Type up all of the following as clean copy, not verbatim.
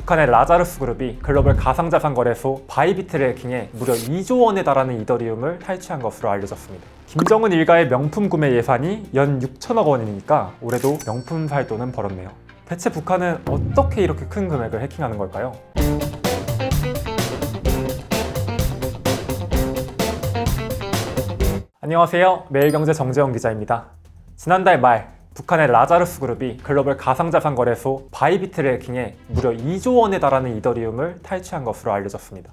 북한의 라자루스 그룹이 글로벌 가상자산 거래소 바이비트를 해킹해 무려 2조 원에 달하는 이더리움을 탈취한 것으로 알려졌습니다. 김정은 일가의 명품 구매 예산이 연 6천억 원이니까 올해도 명품 살 돈은 벌었네요. 대체 북한은 어떻게 이렇게 큰 금액을 해킹하는 걸까요? 안녕하세요. 매일경제 정재원 기자입니다. 지난달 말 북한의 라자루스 그룹이 글로벌 가상자산 거래소 바이비트를 해킹해 무려 2조 원에 달하는 이더리움을 탈취한 것으로 알려졌습니다.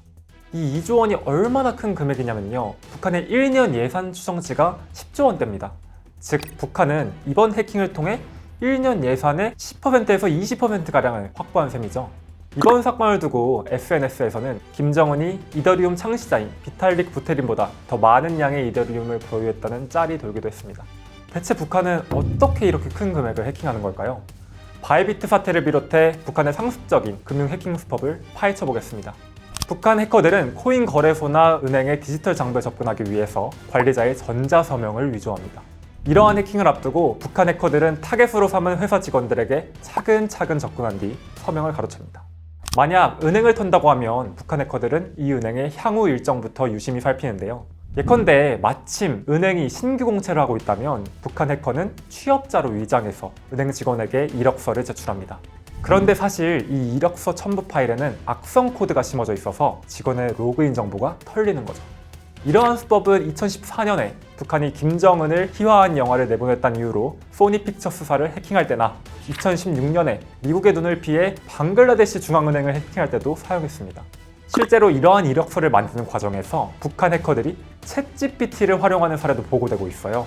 이 2조 원이 얼마나 큰 금액이냐면요. 북한의 1년 예산 추정치가 10조 원대입니다. 즉 북한은 이번 해킹을 통해 1년 예산의 10%에서 20%가량을 확보한 셈이죠. 이번 사건을 두고 SNS에서는 김정은이 이더리움 창시자인 비탈릭 부테린보다 더 많은 양의 이더리움을 보유했다는 짤이 돌기도 했습니다. 대체 북한은 어떻게 이렇게 큰 금액을 해킹하는 걸까요? 바이비트 사태를 비롯해 북한의 상습적인 금융 해킹 수법을 파헤쳐 보겠습니다. 북한 해커들은 코인 거래소나 은행의 디지털 장부에 접근하기 위해서 관리자의 전자서명을 위조합니다. 이러한 해킹을 앞두고 북한 해커들은 타겟으로 삼은 회사 직원들에게 차근차근 접근한 뒤 서명을 가로챕니다. 만약 은행을 턴다고 하면 북한 해커들은 이 은행의 향후 일정부터 유심히 살피는데요. 예컨대 마침 은행이 신규 공채를 하고 있다면 북한 해커는 취업자로 위장해서 은행 직원에게 이력서를 제출합니다. 그런데 사실 이 이력서 첨부 파일에는 악성 코드가 심어져 있어서 직원의 로그인 정보가 털리는 거죠. 이러한 수법은 2014년에 북한이 김정은을 희화한 영화를 내보냈다는 이유로 소니 픽처스사를 해킹할 때나 2016년에 미국의 눈을 피해 방글라데시 중앙은행을 해킹할 때도 사용했습니다. 실제로 이러한 이력서를 만드는 과정에서 북한 해커들이 챗GPT를 활용하는 사례도 보고되고 있어요.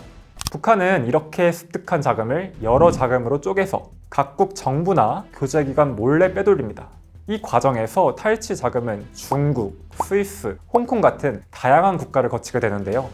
북한은 이렇게 습득한 자금을 여러 자금으로 쪼개서 각국 정부나 교제기관 몰래 빼돌립니다. 이 과정에서 탈취 자금은 중국, 스위스, 홍콩 같은 다양한 국가를 거치게 되는데요.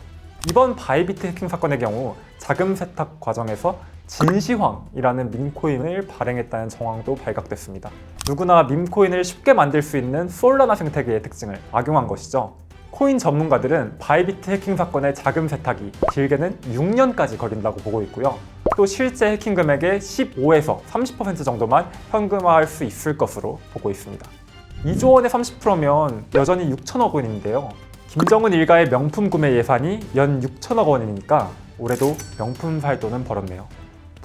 이번 바이비트 해킹 사건의 경우 자금 세탁 과정에서 진시황이라는 밈코인을 발행했다는 정황도 발각됐습니다. 누구나 밈코인을 쉽게 만들 수 있는 솔라나 생태계의 특징을 악용한 것이죠. 코인 전문가들은 바이비트 해킹 사건의 자금 세탁이 길게는 6년까지 걸린다고 보고 있고요. 또 실제 해킹 금액의 15에서 30% 정도만 현금화할 수 있을 것으로 보고 있습니다. 2조 원의 30%면 여전히 6천억 원인데요. 김정은 일가의 명품 구매 예산이 연 6천억 원이니까 올해도 명품 살 돈은 벌었네요.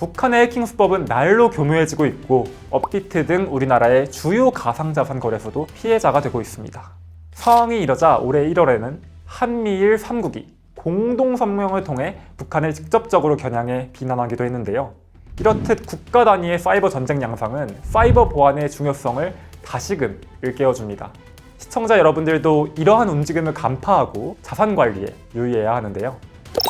북한의 해킹 수법은 날로 교묘해지고 있고 업비트 등 우리나라의 주요 가상자산 거래소도 피해자가 되고 있습니다. 상황이 이러자 올해 1월에는 한미일 3국이 공동성명을 통해 북한을 직접적으로 겨냥해 비난하기도 했는데요. 이렇듯 국가 단위의 사이버 전쟁 양상은 사이버 보안의 중요성을 다시금 일깨워줍니다. 시청자 여러분들도 이러한 움직임을 간파하고 자산 관리에 유의해야 하는데요.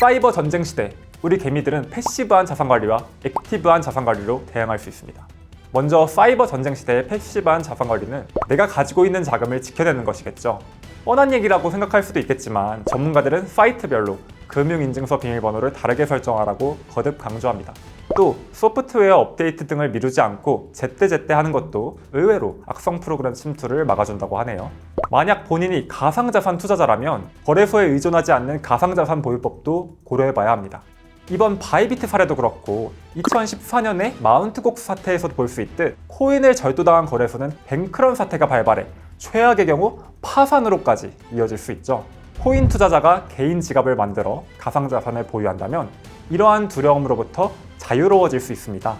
사이버 전쟁 시대, 우리 개미들은 패시브한 자산관리와 액티브한 자산관리로 대응할 수 있습니다. 먼저 사이버 전쟁 시대의 패시브한 자산관리는 내가 가지고 있는 자금을 지켜내는 것이겠죠. 뻔한 얘기라고 생각할 수도 있겠지만 전문가들은 사이트별로 금융인증서 비밀번호를 다르게 설정하라고 거듭 강조합니다. 또 소프트웨어 업데이트 등을 미루지 않고 제때제때 하는 것도 의외로 악성 프로그램 침투를 막아준다고 하네요. 만약 본인이 가상자산 투자자라면 거래소에 의존하지 않는 가상자산 보유법도 고려해봐야 합니다. 이번 바이비트 사례도 그렇고 2014년에 마운트곡스 사태에서도 볼 수 있듯 코인을 절도당한 거래소는 뱅크런 사태가 발발해 최악의 경우 파산으로까지 이어질 수 있죠. 코인 투자자가 개인 지갑을 만들어 가상자산을 보유한다면 이러한 두려움으로부터 자유로워질 수 있습니다.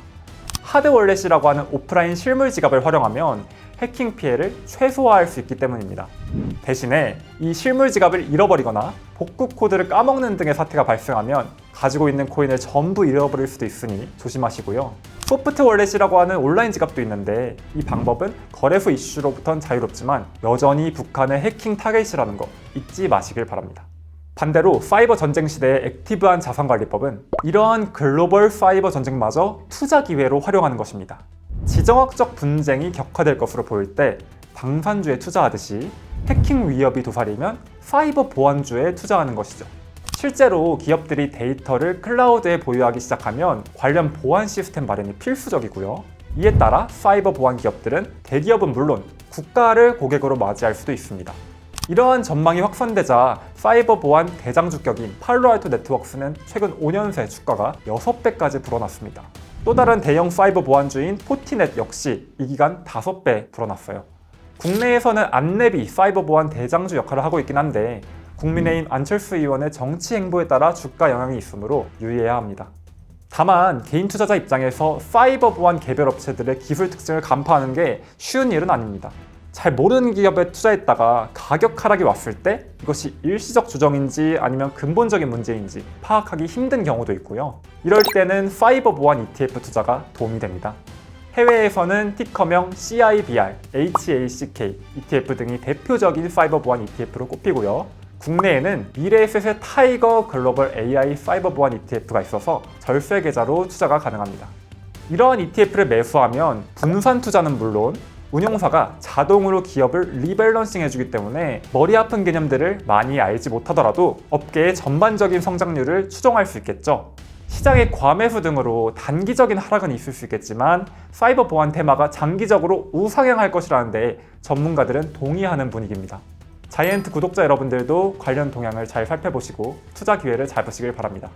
하드월렛이라고 하는 오프라인 실물 지갑을 활용하면 해킹 피해를 최소화할 수 있기 때문입니다. 대신에 이 실물 지갑을 잃어버리거나 복구 코드를 까먹는 등의 사태가 발생하면 가지고 있는 코인을 전부 잃어버릴 수도 있으니 조심하시고요. 소프트 월렛이라고 하는 온라인 지갑도 있는데 이 방법은 거래소 이슈로부터는 자유롭지만 여전히 북한의 해킹 타겟이라는 거 잊지 마시길 바랍니다. 반대로 사이버 전쟁 시대의 액티브한 자산관리법은 이러한 글로벌 사이버 전쟁마저 투자 기회로 활용하는 것입니다. 지정학적 분쟁이 격화될 것으로 보일 때 방산주에 투자하듯이 해킹 위협이 도사리면 사이버 보안주에 투자하는 것이죠. 실제로 기업들이 데이터를 클라우드에 보유하기 시작하면 관련 보안 시스템 마련이 필수적이고요. 이에 따라 사이버 보안 기업들은 대기업은 물론 국가를 고객으로 맞이할 수도 있습니다. 이러한 전망이 확산되자 사이버 보안 대장주격인 팔로알토 네트워크스는 최근 5년 새 주가가 6배까지 불어났습니다. 또 다른 대형 사이버 보안주인 포티넷 역시 이 기간 5배 불어났어요. 국내에서는 안랩이 사이버 보안 대장주 역할을 하고 있긴 한데 국민의힘 안철수 의원의 정치 행보에 따라 주가 영향이 있으므로 유의해야 합니다. 다만 개인 투자자 입장에서 사이버 보안 개별 업체들의 기술 특징을 간파하는 게 쉬운 일은 아닙니다. 잘 모르는 기업에 투자했다가 가격 하락이 왔을 때 이것이 일시적 조정인지 아니면 근본적인 문제인지 파악하기 힘든 경우도 있고요. 이럴 때는 사이버 보안 ETF 투자가 도움이 됩니다. 해외에서는 티커명 CIBR, HACK, ETF 등이 대표적인 사이버 보안 ETF로 꼽히고요. 국내에는 미래에셋의 타이거 글로벌 AI 사이버 보안 ETF가 있어서 절세 계좌로 투자가 가능합니다. 이러한 ETF를 매수하면 분산 투자는 물론 운용사가 자동으로 기업을 리밸런싱 해주기 때문에 머리 아픈 개념들을 많이 알지 못하더라도 업계의 전반적인 성장률을 추정할 수 있겠죠. 시장의 과매수 등으로 단기적인 하락은 있을 수 있겠지만 사이버 보안 테마가 장기적으로 우상향할 것이라는데 전문가들은 동의하는 분위기입니다. 자이언트 구독자 여러분들도 관련 동향을 잘 살펴보시고 투자 기회를 잘 보시길 바랍니다.